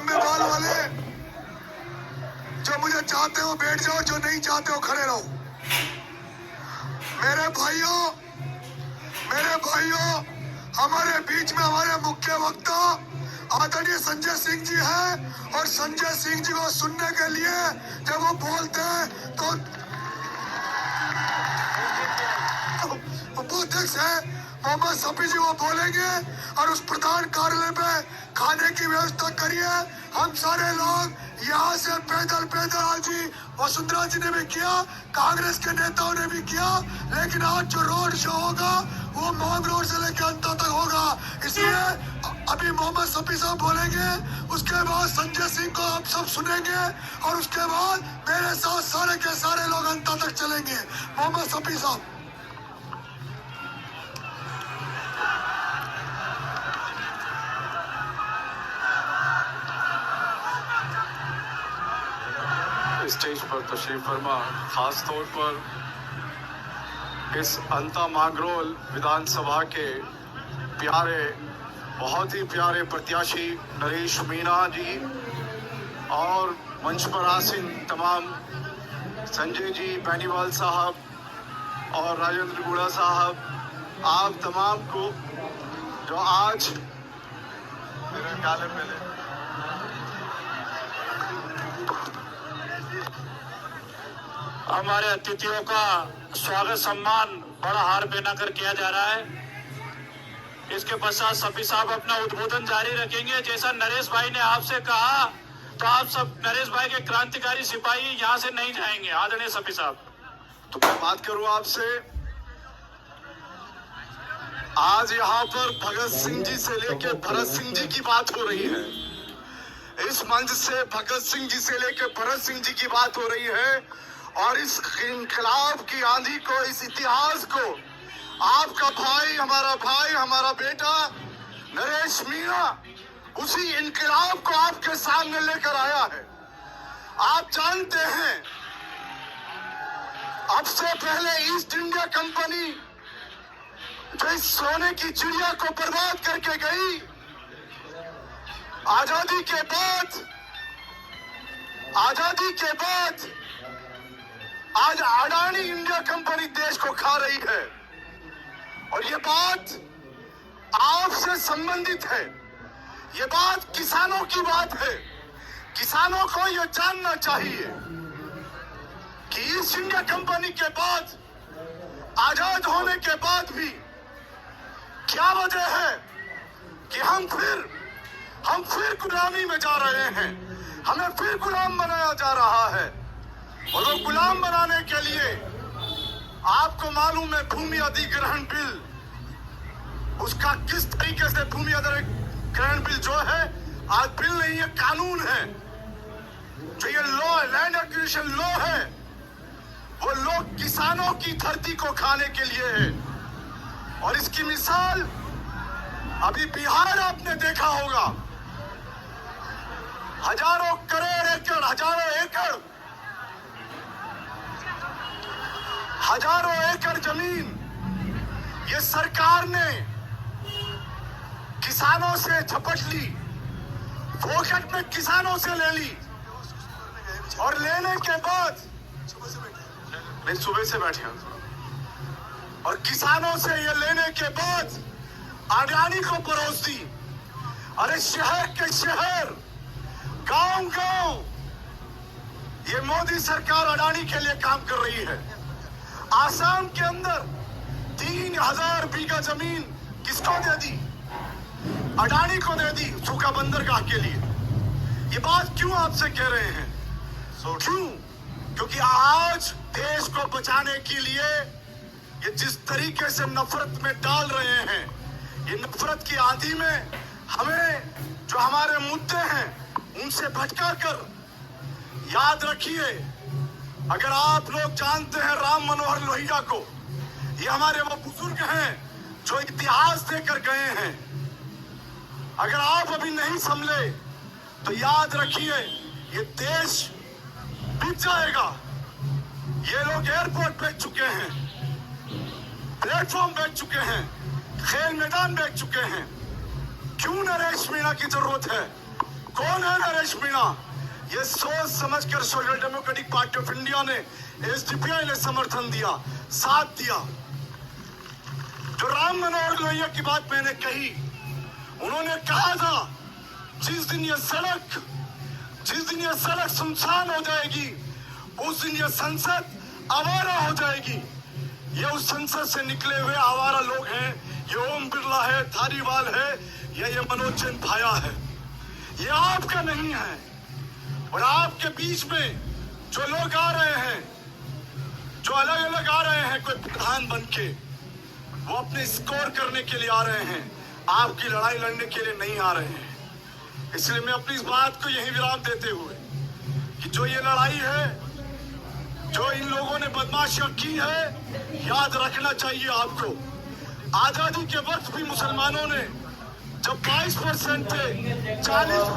लंबे बाल वाले जो मुझे चाहते हो बैठ जाओ, जो नहीं चाहते हो खड़े रहो। मेरे भाइयों, हमारे बीच में हमारे मुख्य वक्ता आदरणीय संजय सिंह जी हैं और संजय सिंह जी को सुनने के लिए जब वो बोलते हैं तो उपाध्यक्ष है मोहम्मद शफी जी वो बोलेंगे और उस प्रधान कार्यालय में खाने की व्यवस्था करिए। हम सारे लोग यहाँ से पैदल आज जी वसुंधरा जी ने भी किया, कांग्रेस के नेताओं ने भी किया, लेकिन आज जो रोड शो होगा वो मॉग रोड से लेकर अंत तक होगा। इसलिए अभी मोहम्मद शफी साहब बोलेंगे, उसके बाद संजय सिंह को आप सब सुनेंगे और उसके बाद मेरे साथ सारे के सारे लोग अंत तक चलेंगे। मोहम्मद शफी साहब। स्टेज पर तशरीफ फरमा, खास तौर पर इस अंता मागरोल विधानसभा के प्यारे, बहुत ही प्यारे प्रत्याशी नरेश मीणा जी और मंच पर आसीन तमाम संजय जी, बेनीवाल साहब और राजेंद्र गुड़ा साहब, आप तमाम को जो आज मेरे ख्याल पहले हमारे अतिथियों का स्वागत सम्मान बड़ा हार पहनाकर किया जा रहा है। इसके पश्चात शफी साहब अपना उद्बोधन जारी रखेंगे। जैसा नरेश भाई ने आपसे कहा, तो आप सब नरेश भाई के क्रांतिकारी सिपाही यहाँ से नहीं जाएंगे। आदरणीय शफी साहब। तो मैं बात करूं आपसे, आज यहाँ पर भगत सिंह जी से लेकर भरत सिंह जी की बात हो रही है। इस मंच से भगत सिंह जी से लेकर भरत सिंह जी की बात हो रही है और इस इनकलाब की आंधी को, इस इतिहास को आपका भाई, हमारा बेटा नरेश मीणा उसी इनकलाब को आपके सामने लेकर आया है। आप जानते हैं, अब से पहले ईस्ट इंडिया कंपनी जो इस सोने की चिड़िया को बर्बाद करके गई, आजादी के बाद आज अडानी इंडिया कंपनी देश को खा रही है। और ये बात आपसे संबंधित है, ये बात किसानों की बात है। किसानों को ये जानना चाहिए कि ईस्ट इंडिया कंपनी के बाद, आजाद होने के बाद भी क्या वजह है कि हम फिर गुलामी में जा रहे हैं, हमें फिर गुलाम बनाया जा रहा है। और वो गुलाम बनाने के लिए आपको मालूम है, भूमि अधिग्रहण बिल, उसका किस तरीके से भूमि अधिग्रहण बिल जो है, आज बिल नहीं है, कानून है। जो ये लॉ, लैंड एक्विजिशन लॉ है, वो लॉ किसानों की धरती को खाने के लिए है। और इसकी मिसाल अभी बिहार आपने देखा होगा, हजारों एकड़ जमीन ये सरकार ने किसानों से झपट ली, फोकट में किसानों से ले ली। और लेने के बाद सुबह से बैठे हैं, और किसानों से ये लेने के बाद अडानी को परोस दी। अरे शहर के शहर, गांव ये मोदी सरकार अडानी के लिए काम कर रही है। आसाम के अंदर 3000 बीघा जमीन किसको दे दी? अडानी को दे दी, सूखा बंदरगाह के लिए। ये बात क्यों आपसे कह रहे हैं? क्यों? क्योंकि आज देश को बचाने के लिए ये जिस तरीके से नफरत में डाल रहे हैं, ये नफरत की आंधी में हमें जो हमारे मुद्दे हैं उनसे भटका कर, याद रखिए, अगर आप लोग जानते हैं राम मनोहर लोहिया को, ये हमारे वो बुजुर्ग हैं जो इतिहास देकर गए हैं। अगर आप अभी नहीं संभले तो याद रखिए, ये देश बिक जाएगा। ये लोग एयरपोर्ट बेच चुके हैं, प्लेटफॉर्म बेच चुके हैं, खेल मैदान बेच चुके हैं। क्यों नरेश मीणा की जरूरत है? कौन है नरेश मीणा? ये सोच समझकर social democratic party of India ने एसडीपीआई ने समर्थन दिया, साथ दिया। जो राम मनोहर लोहिया की बात मैंने कही, उन्होंने कहा था जिस दिन ये सड़क सुनसान हो जाएगी उस दिन ये संसद आवारा हो जाएगी। ये उस संसद से निकले हुए आवारा लोग हैं। ये ओम बिरला है, धारीवाल है, ये मनोज जैन भाया है। ये आपका नहीं है। और आपके बीच में जो लोग आ रहे हैं, जो अलग अलग आ रहे हैं, कोई प्रधान बन के, वो अपने स्कोर करने के लिए आ रहे हैं, आपकी लड़ाई लड़ने के लिए नहीं आ रहे हैं। इसलिए मैं अपनी इस बात को यही विराम देते हुए कि जो ये लड़ाई है, जो इन लोगों ने बदमाशियां की है, याद रखना चाहिए आपको। आजादी के वक्त भी मुसलमानों ने जब 22% थे 40